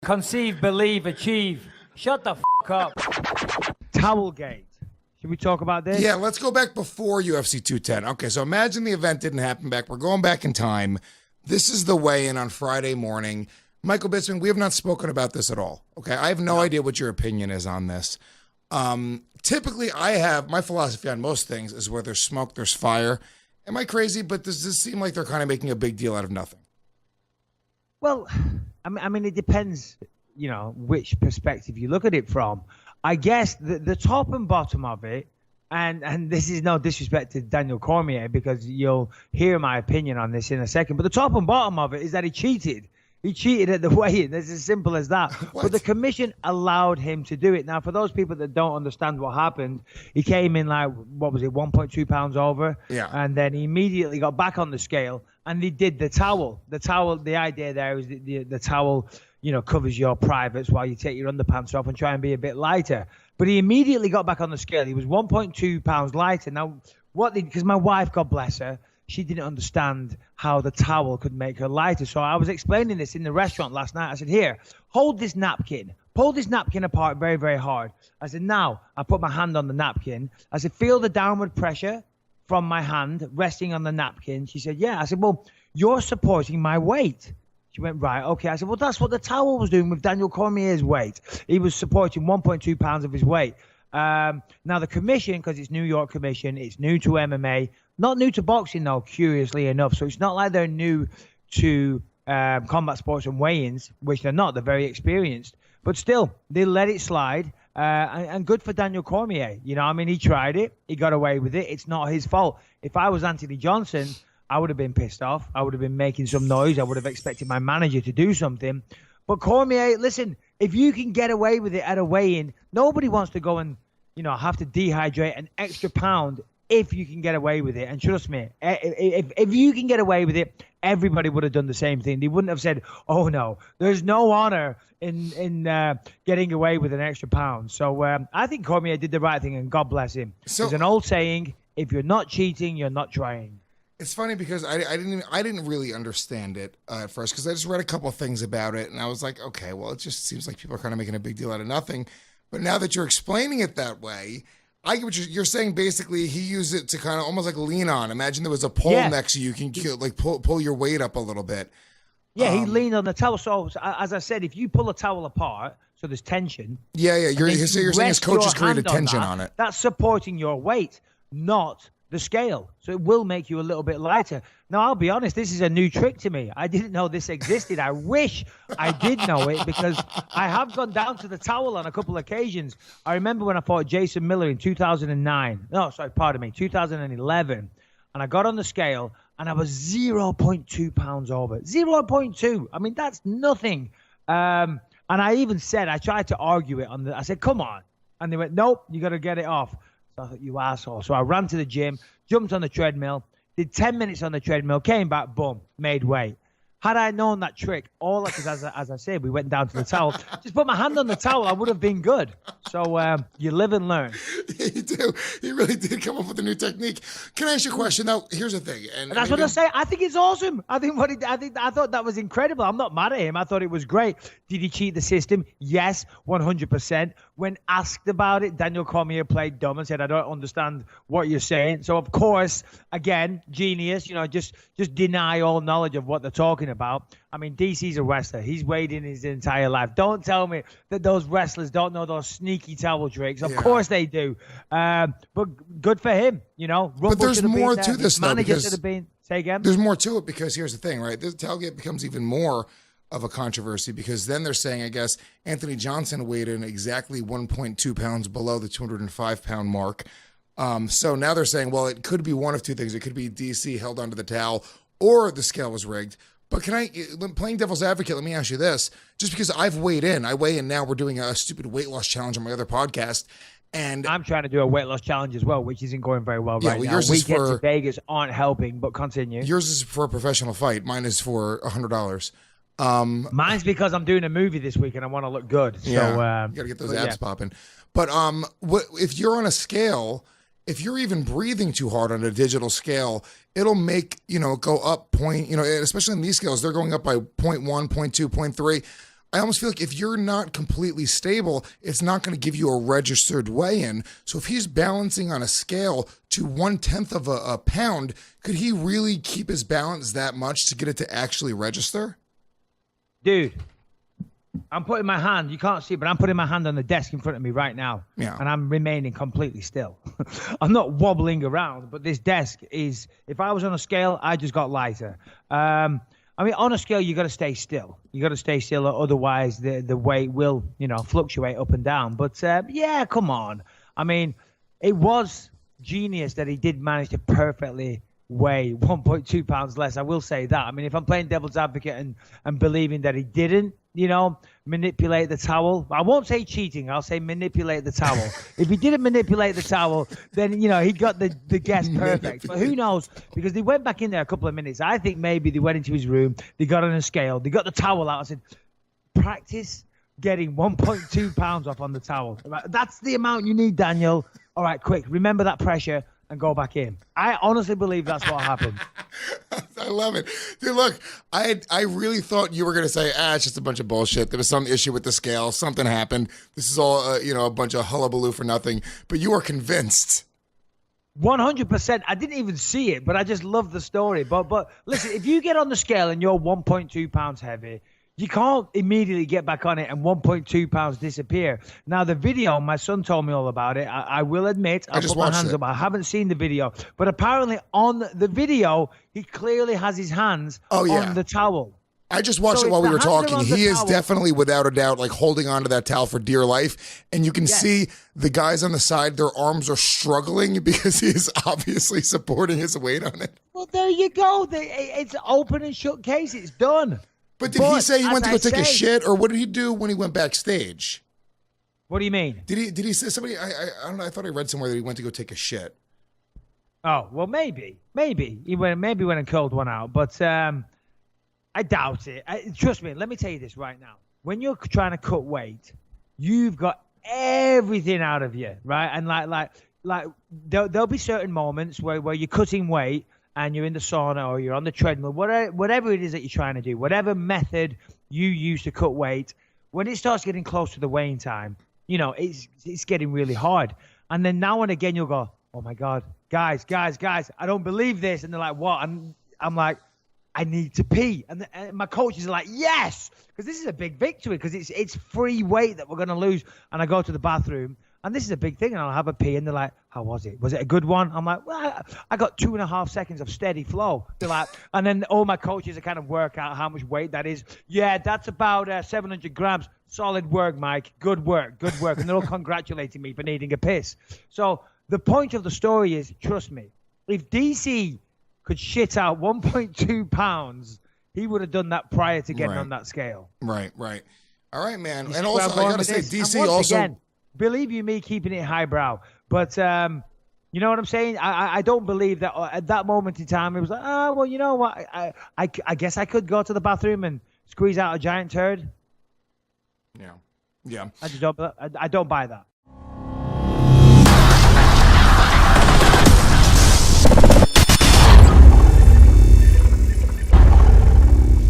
Conceive, believe, achieve. Shut the up. Towelgate. Should we talk about this? Yeah, let's go back before UFC 210. Okay, so imagine the event didn't happen back. We're going back in time. This is the weigh-in on Friday morning. Michael Bisping, we have not spoken about this at all. Okay, I have no idea what your opinion is on this. Typically, my philosophy on most things is where there's smoke, there's fire. Am I crazy? But does this seem like they're kind of making a big deal out of nothing? Well, I mean, it depends, which perspective you look at it from. I guess the top and bottom of it, and this is no disrespect to Daniel Cormier because you'll hear my opinion on this in a second, but the top and bottom of it is that he cheated. He cheated at the weigh-in. It's as simple as that. But the commission allowed him to do it. Now, for those people that don't understand what happened, he came in 1.2 pounds over. Yeah. And then he immediately got back on the scale and he did the towel. The idea there is the towel, covers your privates while you take your underpants off and try and be a bit lighter. But he immediately got back on the scale. He was 1.2 pounds lighter. Now, because my wife, God bless her, she didn't understand how the towel could make her lighter. So I was explaining this in the restaurant last night. I said, here, hold this napkin. Pull this napkin apart very, very hard. I said, now, I put my hand on the napkin. I said, feel the downward pressure from my hand resting on the napkin. She said, yeah. I said, well, you're supporting my weight. She went, right, okay. I said, well, that's what the towel was doing with Daniel Cormier's weight. He was supporting 1.2 pounds of his weight. Now, the commission, because it's New York Commission, it's new to MMA, not new to boxing, though, curiously enough. So it's not like they're new to combat sports and weigh-ins, which they're not. They're very experienced. But still, they let it slide. And good for Daniel Cormier. He tried it. He got away with it. It's not his fault. If I was Anthony Johnson, I would have been pissed off. I would have been making some noise. I would have expected my manager to do something. But Cormier, listen, if you can get away with it at a weigh-in, nobody wants to go and, have to dehydrate an extra pound if you can get away with it. And trust me, if you can get away with it, everybody would have done the same thing. They wouldn't have said, oh, no, there's no honor in getting away with an extra pound. So I think Cormier did the right thing, and God bless him. There's an old saying, if you're not cheating, you're not trying. It's funny because I didn't really understand it at first because I just read a couple of things about it and I was like, okay, well, it just seems like people are kind of making a big deal out of nothing. But now that you're explaining it that way, I get what you're saying. Basically, he used it to kind of almost like lean on. Imagine there was a pole next to you. You can like pull your weight up a little bit. Yeah, he leaned on the towel. So as I said, if you pull a towel apart, so there's tension. Yeah. You're saying his coaches created tension on it. That's supporting your weight, not the scale. So it will make you a little bit lighter. Now, I'll be honest, this is a new trick to me. I didn't know this existed. I wish I did know it because I have gone down to the towel on a couple of occasions. I remember when I fought Jason Miller in 2011. And I got on the scale and I was 0.2 pounds over. 0.2. I mean, that's nothing. And I even said, I tried to argue it I said, come on. And they went, nope, you got to get it off. So I thought, you asshole. So I ran to the gym, jumped on the treadmill, did 10 minutes on the treadmill, came back, boom, made weight. Had I known that trick, because as I said, we went down to the towel. Just put my hand on the towel, I would have been good. So you live and learn. Yeah, you do. He really did come up with a new technique. Can I ask you a question? Now, here's the thing. And that's what I say. I think it's awesome. I thought that was incredible. I'm not mad at him. I thought it was great. Did he cheat the system? Yes, 100%. When asked about it, Daniel Cormier played dumb and said, I don't understand what you're saying. So, of course, again, genius, just deny all knowledge of what they're talking about. I mean, DC's a wrestler. He's weighed in his entire life. Don't tell me that those wrestlers don't know those sneaky towel tricks. Of course they do. But good for him, But there's more to this, though, because say again? There's more to it because here's the thing, right? This tailgate becomes even more of a controversy because then they're saying, I guess, Anthony Johnson weighed in exactly 1.2 pounds below the 205-pound mark. So now they're saying, well, it could be one of two things. It could be DC held onto the towel or the scale was rigged. But playing devil's advocate, let me ask you this. Just because I've weighed in, I weigh in now, we're doing a stupid weight loss challenge on my other podcast. And I'm trying to do a weight loss challenge as well, which isn't going very well right now. Yours Weekends to Vegas aren't helping, but continue. Yours is for a professional fight. Mine is for $100. Mine's because I'm doing a movie this week and I want to look good. So, you got to get those abs popping. But if you're on a scale, if you're even breathing too hard on a digital scale, it'll make, go up especially in these scales, they're going up by 0.1, 0.2, 0.3. I almost feel like if you're not completely stable, it's not going to give you a registered weigh-in. So if he's balancing on a scale to 1/10 of a pound, could he really keep his balance that much to get it to actually register? Dude, I'm putting my hand, you can't see, but I'm putting my hand on the desk in front of me right now. Yeah. And I'm remaining completely still. I'm not wobbling around, but this desk is, if I was on a scale, I just got lighter. I mean, on a scale, you got to stay still. You got to stay still, otherwise the weight will, fluctuate up and down. But yeah, come on. I mean, it was genius that he did manage to perfectly weigh 1.2 pounds less. I will say that. I mean, if I'm playing devil's advocate and believing that he didn't, manipulate the towel, I won't say cheating. I'll say manipulate the towel. If he didn't manipulate the towel, then, he got the guess perfect. But who knows? Because they went back in there a couple of minutes. I think maybe they went into his room. They got on a scale. They got the towel out and said, practice getting 1.2 pounds off on the towel. That's the amount you need, Daniel. All right, quick. Remember that pressure and go back in. I honestly believe that's what happened. I love it. Dude, look, I really thought you were going to say, it's just a bunch of bullshit. There was some issue with the scale. Something happened. This is all, a bunch of hullabaloo for nothing. But you are convinced. 100%. I didn't even see it, but I just love the story. But listen, if you get on the scale and you're 1.2 pounds heavy, you can't immediately get back on it and 1.2 pounds disappear. Now, the video, my son told me all about it. I will admit, I'll put my hands up. I haven't seen the video. But apparently on the video, he clearly has his hands on the towel. I just watched it while we were talking. He is definitely, without a doubt, like holding onto that towel for dear life. And you can see the guys on the side, their arms are struggling because he is obviously supporting his weight on it. Well, there you go. It's open and shut case. It's done. But did he say he went to go take a shit, or what did he do when he went backstage? What do you mean? Did he say somebody? I don't know. I thought I read somewhere that he went to go take a shit. Oh well, maybe he went and curled one out, but I doubt it. Trust me. Let me tell you this right now. When you're trying to cut weight, you've got everything out of you, right? And like there'll be certain moments where you're cutting weight. And you're in the sauna or you're on the treadmill, whatever it is that you're trying to do, whatever method you use to cut weight, when it starts getting close to the weighing time, it's getting really hard. And then now and again you'll go, oh my God, guys, I don't believe this. And they're like, what? And I'm like, I need to pee. And my coaches are like, yes, because this is a big victory because it's free weight that we're going to lose. And I go to the bathroom. And this is a big thing, and I'll have a pee, and they're like, how was it? Was it a good one? I'm like, well, I got 2.5 seconds of steady flow. They're like, and then all my coaches are kind of work out how much weight that is. Yeah, that's about 700 grams. Solid work, Mike. Good work. And they're all congratulating me for needing a piss. So the point of the story is, trust me, if DC could shit out 1.2 pounds, he would have done that prior to getting on that scale. Right. All right, man. And also, I got to say, DC also... Again, believe you me, keeping it highbrow. But you know what I'm saying? I don't believe that at that moment in time, it was like, oh, well, you know what? I guess I could go to the bathroom and squeeze out a giant turd. Yeah. I don't buy that.